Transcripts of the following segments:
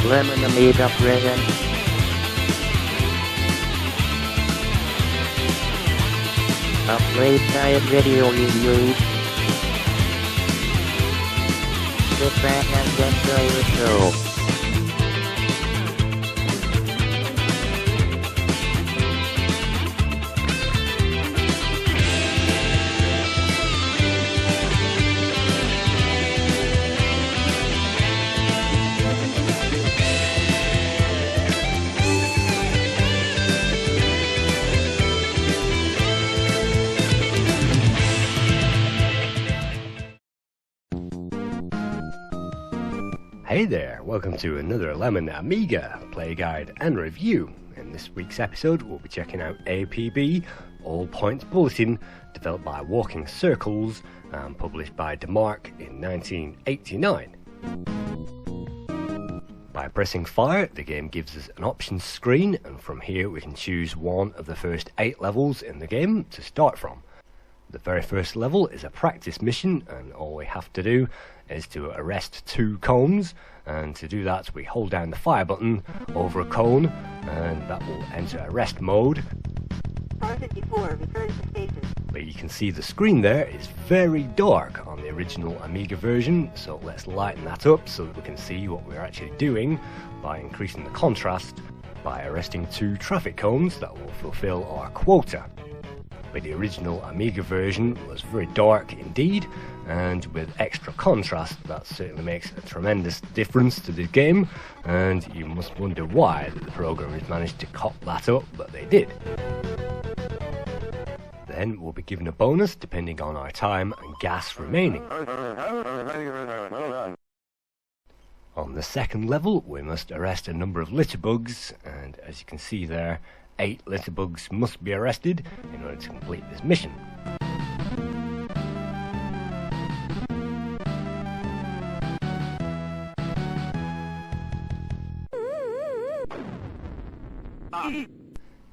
Lemon Amiga present. A Playguide video review. Sit back and enjoy the show. Hey there, welcome to another Lemon Amiga play guide and review. In this week's episode we'll be checking out A.P.B, All Points Bulletin, developed by Walking Circles and published by demerits in 1989. By pressing fire, the game gives us an options screen, and from here we can choose one of the first 8 levels in the game to start from. The very first level is a practice mission, and all we have to do is to arrest 2 cones, and to do that we hold down the fire button over a cone and that will enter arrest mode. Car 54, return to station. But you can see the screen there is very dark on the original Amiga version, so let's lighten that up so that we can see what we're actually doing by increasing the contrast by arresting 2 traffic cones that will fulfill our quota. But the original Amiga version was very dark indeed, and with extra contrast that certainly makes a tremendous difference to the game, and you must wonder why the programmers managed to cop that up, but they did. Then we'll be given a bonus depending on our time and gas remaining. On the second level we must arrest a number of litterbugs, and as you can see there, 8 litterbugs must be arrested in order to complete this mission.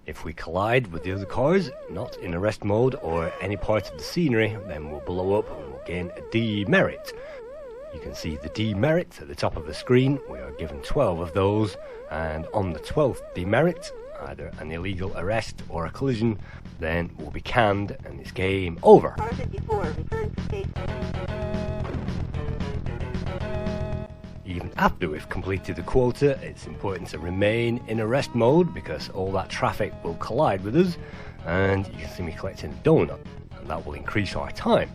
If we collide with the other cars, not in arrest mode or any part of the scenery, then we'll blow up and we'll gain a demerit. You can see the demerits at the top of the screen. We are given 12 of those, and on the 12th demerit, either an illegal arrest or a collision, then we'll be canned and it's game over. Car 54, return to station. Even after we've completed the quota, it's important to remain in arrest mode because all that traffic will collide with us, and you can see me collecting a donut, and that will increase our time.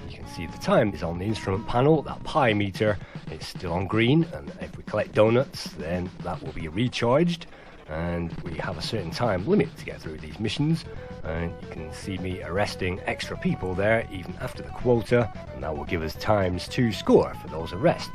You can see the time is on the instrument panel, that pi meter is still on green, and if we collect donuts then that will be recharged, and we have a certain time limit to get through these missions, and you can see me arresting extra people there even after the quota, and that will give us ×2 score for those arrests.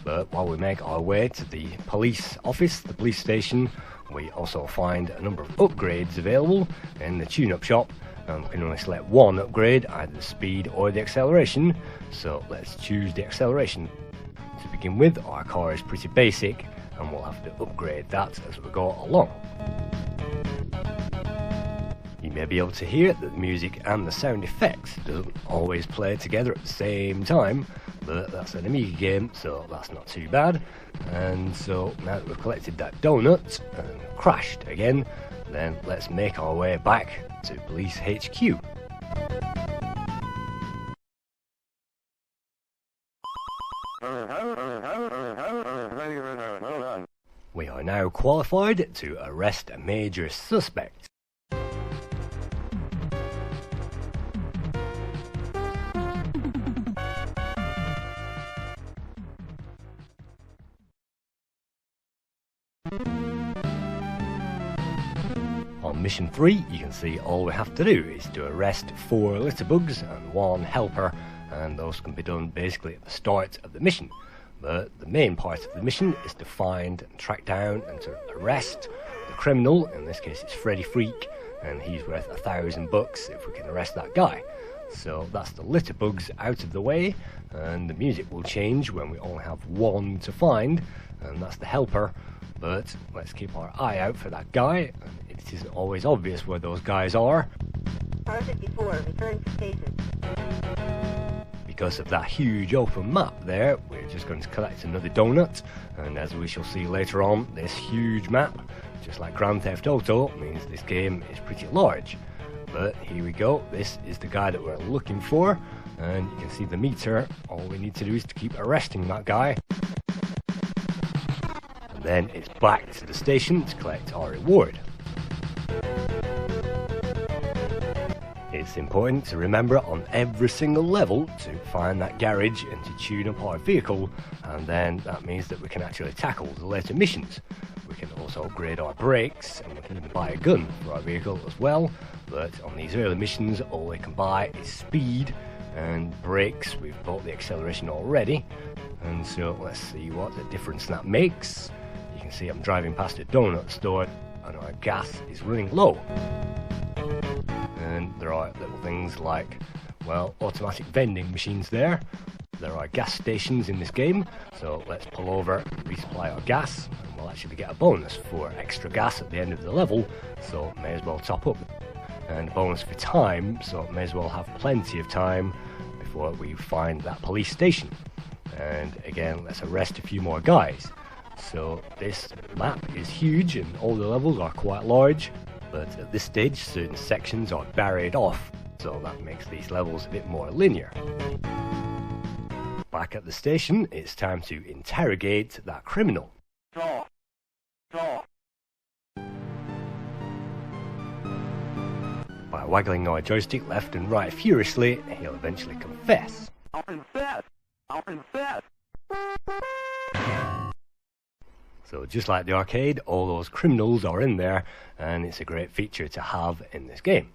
But while we make our way to the police office, the police station, we also find a number of upgrades available in the tune-up shop, and we can only select one upgrade, either the speed or the acceleration, so let's choose the acceleration. To begin with, our car is pretty basic, and we'll have to upgrade that as we go along. You may be able to hear that the music and the sound effects don't always play together at the same time, but that's an Amiga game, so that's not too bad. And so now that we've collected that donut and crashed again, then let's make our way back to Police HQ. We are now qualified to arrest a major suspect. On mission 3, you can see all we have to do is to arrest 4 litterbugs and 1 helper, and those can be done basically at the start of the mission. But the main part of the mission is to find and track down and to arrest the criminal. In this case it's Freddy Freak, and he's worth $1,000 if we can arrest that guy. So that's the litterbugs out of the way, and the music will change when we only have 1 to find, and that's the helper. But let's keep our eye out for that guy, and it isn't always obvious where those guys are. Car 54, return to station. because of that huge open map there, we're just going to collect another donut, and as we shall see later on, this huge map, just like Grand Theft Auto, means this game is pretty large. But here we go, this is the guy that we're looking for, and you can see the meter. All we need to do is to keep arresting that guy. And then it's back to the station to collect our reward. It's important to remember on every single level to find that garage and to tune up our vehicle, and then that means that we can actually tackle the later missions. We can also upgrade our brakes, and we can even buy a gun for our vehicle as well, but on these early missions all we can buy is speed and brakes. We've bought the acceleration already, and so let's see what the difference that makes. You can see I'm driving past a donut store and our gas is running low. And there are little things like, well, automatic vending machines there. There are gas stations in this game, so let's pull over and resupply our gas, and we'll actually get a bonus for extra gas at the end of the level, so may as well top up. And a bonus for time, so may as well have plenty of time before we find that police station. And again, let's arrest a few more guys. So this map is huge and all the levels are quite large, but at this stage certain sections are barriered off, so that makes these levels a bit more linear. Back at the station, it's time to interrogate that criminal. By waggling our joystick left and right furiously, he'll eventually confess. I'll confess! I'll confess! So just like the arcade, all those criminals are in there, and it's a great feature to have in this game.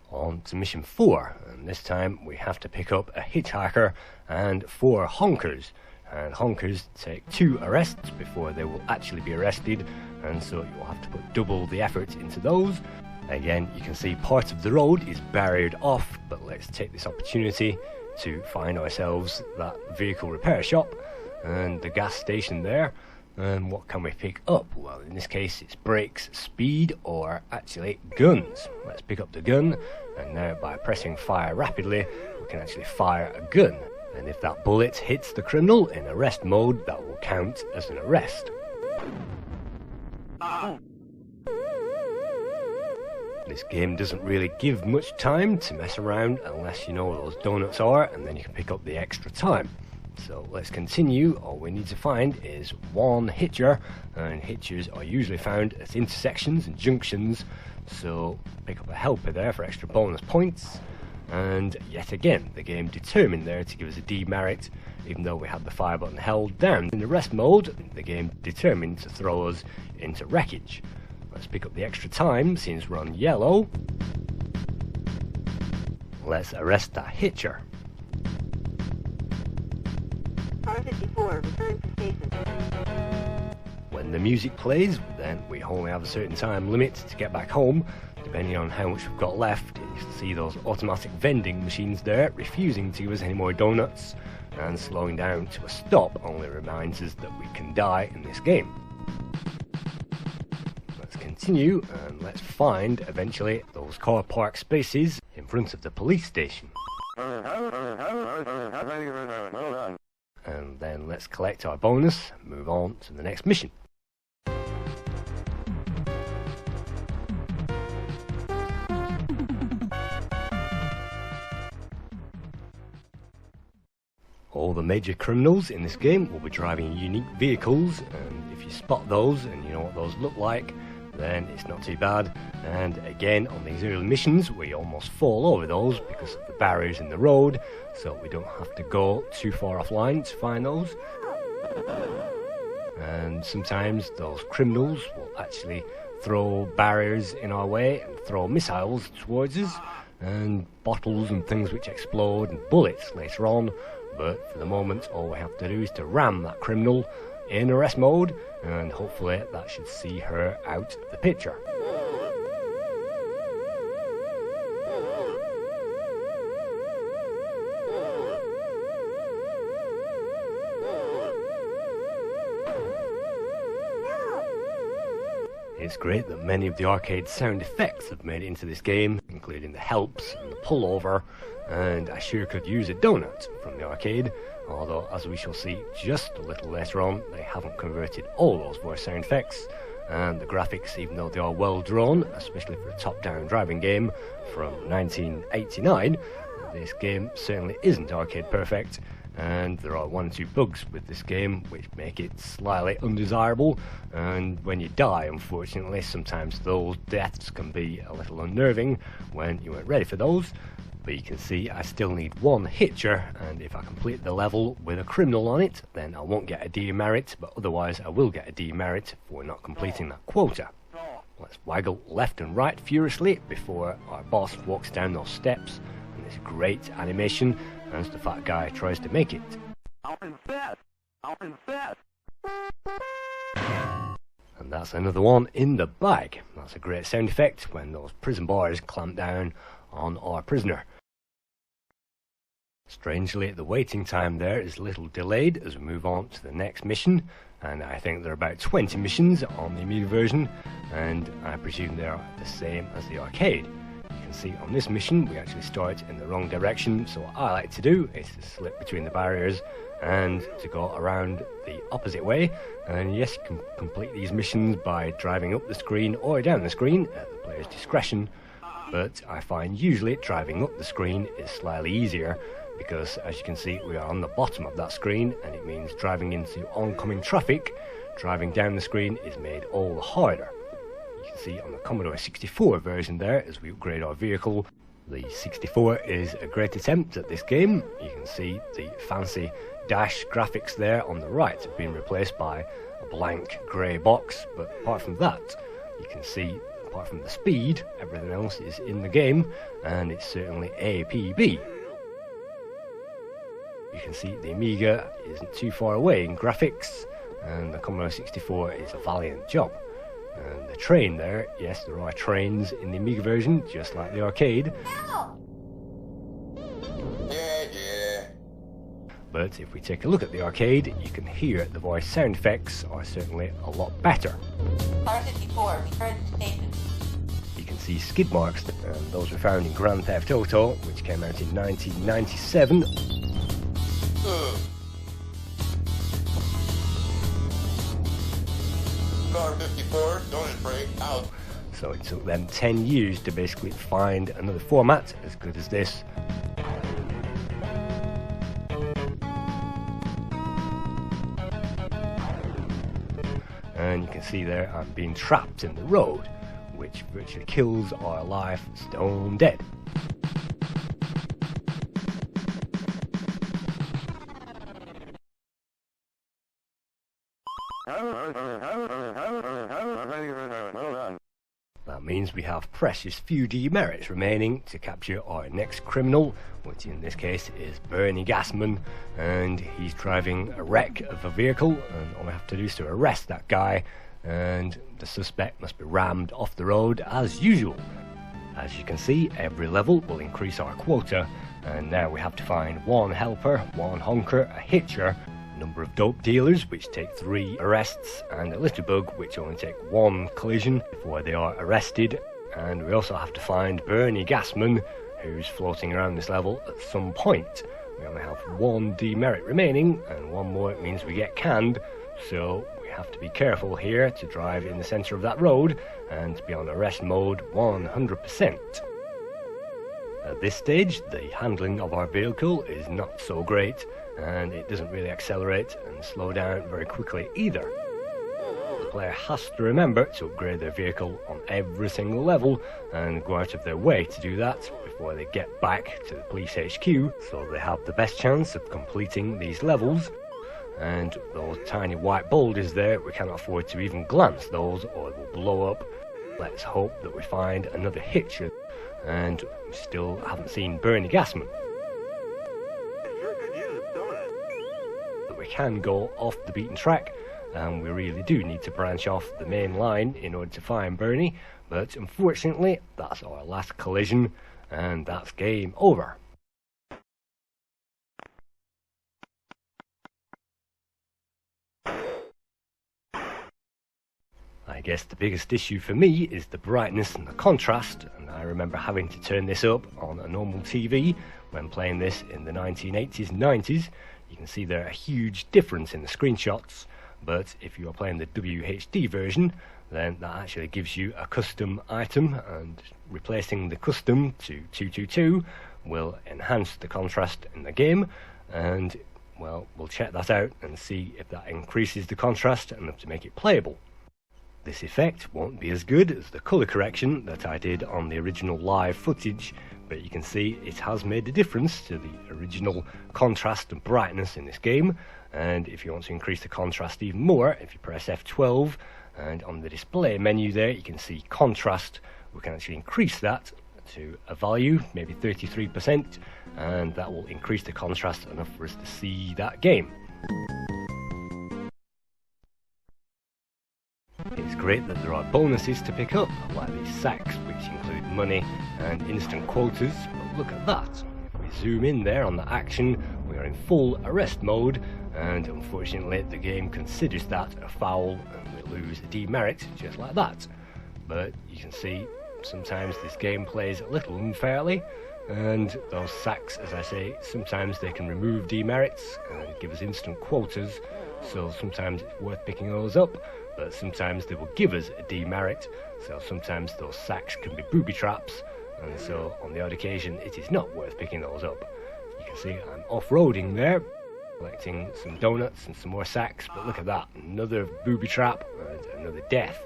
On to mission 4, and this time we have to pick up a hitchhiker and 4 honkers. And honkers take 2 arrests before they will actually be arrested, and so you'll have to put double the effort into those. Again, you can see part of the road is barriered off, but let's take this opportunity to find ourselves that vehicle repair shop and the gas station there. And what can we pick up? Well, in this case it's brakes, speed, or actually guns. Let's pick up the gun, and now by pressing fire rapidly we can actually fire a gun, and if that bullet hits the criminal in arrest mode, that will count as an arrest. This game doesn't really give much time to mess around unless you know where those donuts are, and then you can pick up the extra time. So let's continue. All we need to find is one hitcher, and hitchers are usually found at intersections and junctions, so pick up a helper there for extra bonus points. And yet again, the game determined there to give us a demerit, even though we had the fire button held down. In arrest mode, the game determined to throw us into wreckage. Let's pick up the extra time since we're on yellow. Let's arrest that hitcher. Car 54, return to station. When the music plays, then we only have a certain time limit to get back home, depending on how much we've got left. You can see those automatic vending machines there refusing to give us any more donuts, and slowing down to a stop only reminds us that we can die in this game. Let's continue and let's find eventually those car park spaces in front of the police station. And then let's collect our bonus and move on to the next mission. All the major criminals in this game will be driving unique vehicles, and if you spot those and you know what those look like, then it's not too bad. And again, on these early missions we almost fall over those because of the barriers in the road, so we don't have to go too far offline to find those. And sometimes those criminals will actually throw barriers in our way and throw missiles towards us, and bottles and things which explode, and bullets later on. But for the moment all we have to do is to ram that criminal in arrest mode, and hopefully that should see her out of the picture. It's great that many of the arcade sound effects have made it into this game, including the helps and the pullover, and I sure could use a donut from the arcade, although as we shall see just a little later on, they haven't converted all those voice sound effects, and the graphics, even though they are well drawn, especially for a top-down driving game from 1989, this game certainly isn't arcade perfect, and there are 1 or 2 bugs with this game which make it slightly undesirable, and when you die, unfortunately, sometimes those deaths can be a little unnerving when you weren't ready for those. But you can see I still need 1 hitcher, and if I complete the level with a criminal on it, then I won't get a demerit, but otherwise I will get a demerit for not completing that quota. Let's waggle left and right furiously before our boss walks down those steps, and this great animation as the fat guy tries to make it. And that's another one in the bag. That's a great sound effect when those prison bars clamp down on our prisoner. Strangely, the waiting time there is a little delayed as we move on to the next mission, and I think there are about 20 missions on the Amiga version, and I presume they are the same as the arcade. You can see on this mission we actually start in the wrong direction, so what I like to do is to slip between the barriers and to go around the opposite way, and yes, you can complete these missions by driving up the screen or down the screen at the player's discretion, but I find usually driving up the screen is slightly easier, because as you can see we are on the bottom of that screen, and it means driving into oncoming traffic. Driving down the screen is made all the harder. You can see on the Commodore 64 version there, as we upgrade our vehicle, the 64 is a great attempt at this game. You can see the fancy dash graphics there on the right have been replaced by a blank grey box, but apart from that, you can see apart from the speed, everything else is in the game, and it's certainly APB. You can see the Amiga isn't too far away in graphics, and the Commodore 64 is a valiant job. And the train there, yes, there are trains in the Amiga version, just like the arcade. But if we take a look at the arcade, you can hear the voice sound effects are certainly a lot better. Car 54, return to station. You can see skid marks, and those were found in Grand Theft Auto, which came out in 1997. Car 54, don't break out. So it took them 10 years to basically find another format as good as this. And you can see there I'm being trapped in the road, which virtually kills our life stone dead. That means we have precious few demerits remaining to capture our next criminal, which in this case is Bernie Gassman, and he's driving a wreck of a vehicle, and all we have to do is to arrest that guy, and the suspect must be rammed off the road as usual. As you can see, every level will increase our quota, and now we have to find 1 helper, 1 honker, a hitcher, number of dope dealers which take 3 arrests, and a little bug which only take 1 collision before they are arrested. And we also have to find Bernie Gassman, who's floating around this level at some point. We only have 1 demerit remaining, and 1 more means we get canned, so we have to be careful here to drive in the centre of that road and to be on arrest mode 100%. At this stage, the handling of our vehicle is not so great, and it doesn't really accelerate and slow down very quickly either. The player has to remember to upgrade their vehicle on every single level and go out of their way to do that before they get back to the police HQ, so they have the best chance of completing these levels. And those tiny white boulders there, we cannot afford to even glance those or they will blow up. Let's hope that we find another hitcher, and we still haven't seen Bernie Gassman. But we can go off the beaten track, and we really do need to branch off the main line in order to find Bernie, but unfortunately that's our last collision, and that's game over. I I guess the biggest issue for me is the brightness and the contrast, and I remember having to turn this up on a normal TV when playing this in the 1980s and 90s. You can see there a huge difference in the screenshots, but if you are playing the WHD version, then that actually gives you a custom item, and replacing the custom to 222 will enhance the contrast in the game, and well, we'll check that out and see if that increases the contrast enough to make it playable. This effect won't be as good as the colour correction that I did on the original live footage, but you can see it has made a difference to the original contrast and brightness in this game. And if you want to increase the contrast even more, if you press F12 and on the display menu there you can see contrast, we can actually increase that to a value, maybe 33%, and that will increase the contrast enough for us to see that game. It's great that there are bonuses to pick up, like these sacks, which include money and instant quotas, but look at that. If we zoom in there on the action, we are in full arrest mode, and unfortunately the game considers that a foul and we lose a demerit just like that. But you can see sometimes this game plays a little unfairly, and those sacks, as I say, sometimes they can remove demerits and give us instant quotas, so sometimes it's worth picking those up, but sometimes they will give us a demerit, so sometimes those sacks can be booby traps, and so on the odd occasion it is not worth picking those up. You can see I'm off-roading there, collecting some donuts and some more sacks, but look at that, another booby trap and another death.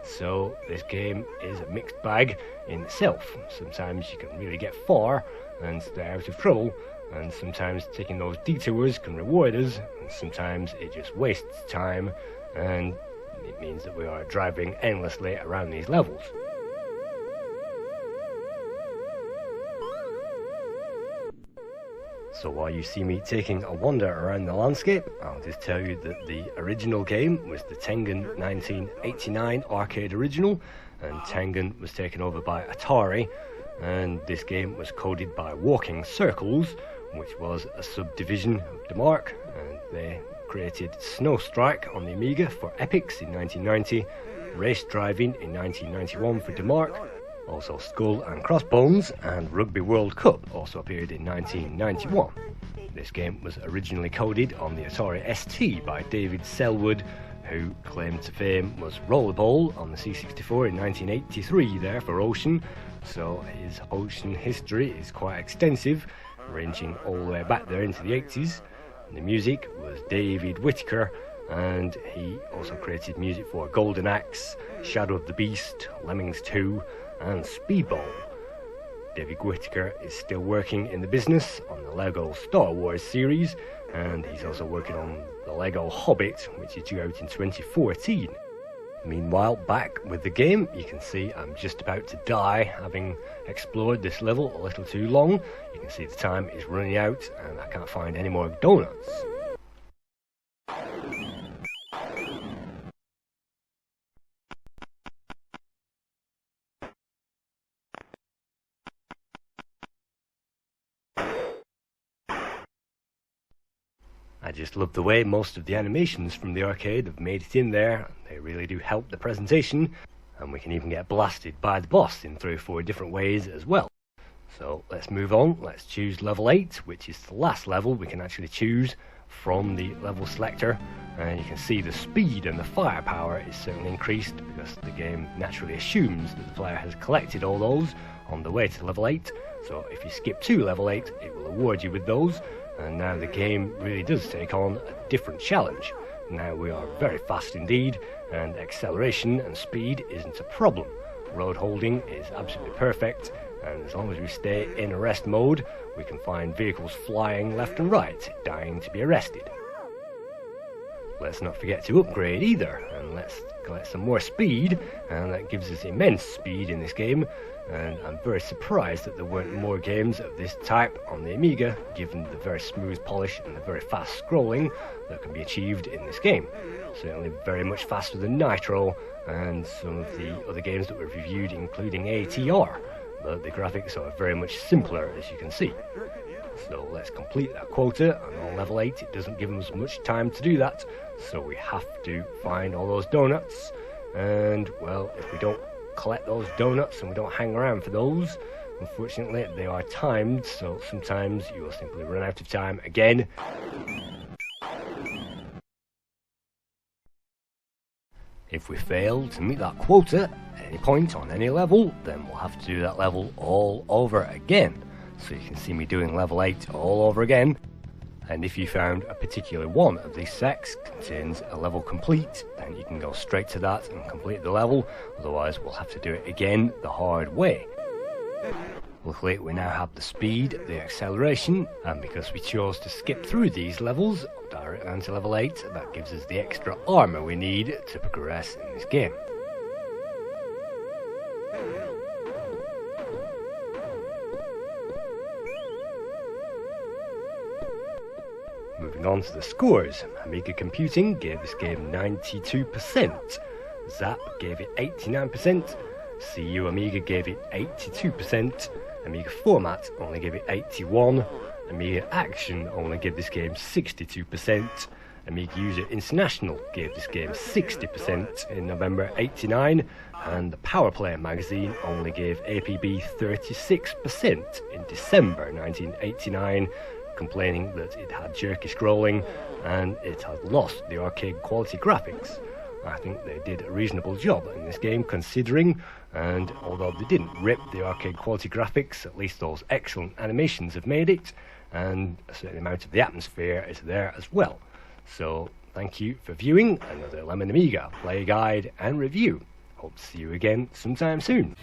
So this game is a mixed bag in itself. Sometimes you can really get far and stay out of trouble, and sometimes taking those detours can reward us, and sometimes it just wastes time and it means that we are driving endlessly around these levels. So while you see me taking a wander around the landscape, I'll just tell you that the original game was the Tengen 1989 arcade original, and Tengen was taken over by Atari, and this game was coded by Walking Circles, which was a subdivision of Demarc, and they created Snow Strike on the Amiga for Epix in 1990, Race Driving in 1991 for Demarc, also Skull and Crossbones, and Rugby World Cup also appeared in 1991. This game was originally coded on the Atari ST by David Selwood, who claimed to fame was Rollerball on the C64 in 1983 there for Ocean, so his Ocean history is quite extensive, ranging all the way back there into the 80s. The music was David Whittaker, and he also created music for Golden Axe, Shadow of the Beast, Lemmings 2, and Speedball. David Whittaker is still working in the business on the Lego Star Wars series, and he's also working on the Lego Hobbit, which is due out in 2014. Meanwhile, back with the game, you can see I'm just about to die, having explored this level a little too long. You can see the time is running out and I can't find any more donuts. I just love the way most of the animations from the arcade have made it in there. They really do help the presentation, and we can even get blasted by the boss in 3 or 4 different ways as well. So let's move on. Let's choose level 8, which is the last level we can actually choose from the level selector, and you can see the speed and the firepower is certainly increased because the game naturally assumes that the player has collected all those on the way to level 8. So if you skip to level 8, it will award you with those. And now the game really does take on a different challenge. Now we are very fast indeed, and acceleration and speed isn't a problem. Road holding is absolutely perfect, and as long as we stay in arrest mode, we can find vehicles flying left and right, dying to be arrested. Let's not forget to upgrade either, and let's collect some more speed, and that gives us immense speed in this game. And I'm very surprised that there weren't more games of this type on the Amiga, given the very smooth polish and the very fast scrolling that can be achieved in this game. Certainly very much faster than Nitro and some of the other games that we've reviewed, including ATR, but the graphics are very much simpler, as you can see. So let's complete that quota, and on level 8 it doesn't give us much time to do that, so we have to find all those donuts, and well, if we don't collect those donuts and we don't hang around for those, unfortunately they are timed, so sometimes you will simply run out of time again. If we fail to meet that quota at any point on any level, then we'll have to do that level all over again. So you can see me doing level 8 all over again. And if you found a particular one of these sects contains a level complete, then you can go straight to that and complete the level, otherwise we'll have to do it again the hard way. Luckily we now have the speed, the acceleration, and because we chose to skip through these levels directly onto level 8, that gives us the extra armour we need to progress in this game. Moving on to the scores, Amiga Computing gave this game 92%, Zap gave it 89%, CU Amiga gave it 82%, Amiga Format only gave it 81%, Amiga Action only gave this game 62%, Amiga User International gave this game 60% in November 89, and the Power Player magazine only gave APB 36% in December 1989, complaining that it had jerky scrolling and it had lost the arcade quality graphics. I think they did a reasonable job in this game considering, and although they didn't rip the arcade quality graphics, at least those excellent animations have made it, and a certain amount of the atmosphere is there as well. So thank you for viewing another Lemon Amiga play guide and review. Hope to see you again sometime soon.